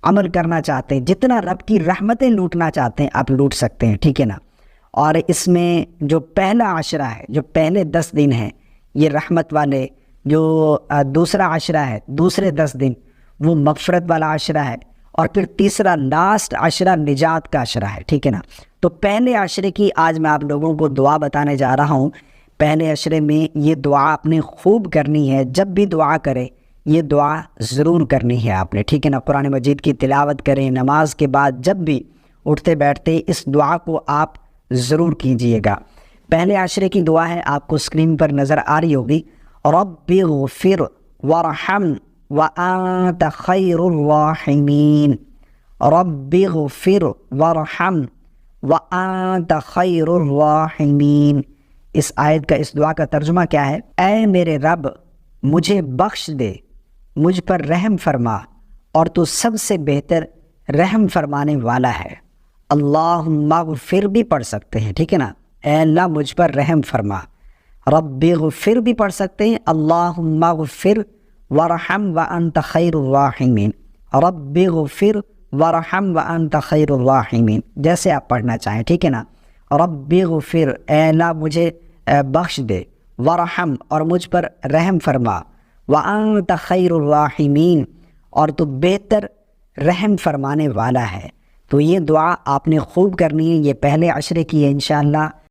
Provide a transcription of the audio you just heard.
عمل کرنا چاہتے ہیں، جتنا رب کی رحمتیں لوٹنا چاہتے ہیں آپ لوٹ سکتے ہیں، ٹھیک ہے نا۔ اور اس میں جو پہلا عشرہ ہے، جو پہلے 10 دن ہیں یہ رحمت والے، جو دوسرا عشرہ ہے، دوسرے 10 دن وہ مغفرت والا عشرہ ہے، اور پھر تیسرا لاسٹ عشرہ نجات کا عشرہ ہے، ٹھیک ہے نا۔ تو پہلے عشرے کی آج میں آپ لوگوں کو دعا بتانے جا رہا ہوں۔ پہلے عشرے میں یہ دعا آپ نے خوب کرنی ہے، جب بھی دعا کرے یہ دعا ضرور کرنی ہے آپ نے، ٹھیک ہے نا۔ قرآن مجید کی تلاوت کریں، نماز کے بعد جب بھی اٹھتے بیٹھتے اس دعا کو آپ ضرور کیجئے گا۔ پہلے عشرے کی دعا ہے، آپ کو اسکرین پر نظر آ رہی ہوگی، رب اغفر وارحم وانت خیر الراحمین، رب اغفر وارحم وانت خیر الراحمین۔ اس آیت کا، اس دعا کا ترجمہ کیا ہے؟ اے میرے رب مجھے بخش دے، مجھ پر رحم فرما، اور تو سب سے بہتر رحم فرمانے والا ہے۔ اللہم اغفر بھی پڑھ سکتے ہیں، ٹھیک ہے نا، اے اللہ مجھ پر رحم فرما۔ رب اغفر بھی پڑھ سکتے ہیں، اللہم اغفر وارحم وانت خیر الراحمین، رب اغفر وارحم وانت خیر الراحمین، جیسے آپ پڑھنا چاہیں، ٹھیک ہے نا۔ رب اغفر، اے اللہ مجھے بخش دے، وارحم اور مجھ پر رحم فرما، وانت خیر الراحمین اور تو بہتر رحم فرمانے والا ہے۔ تو یہ دعا آپ نے خوب کرنی ہے، یہ پہلے عشرے کی ہے انشاءاللہ۔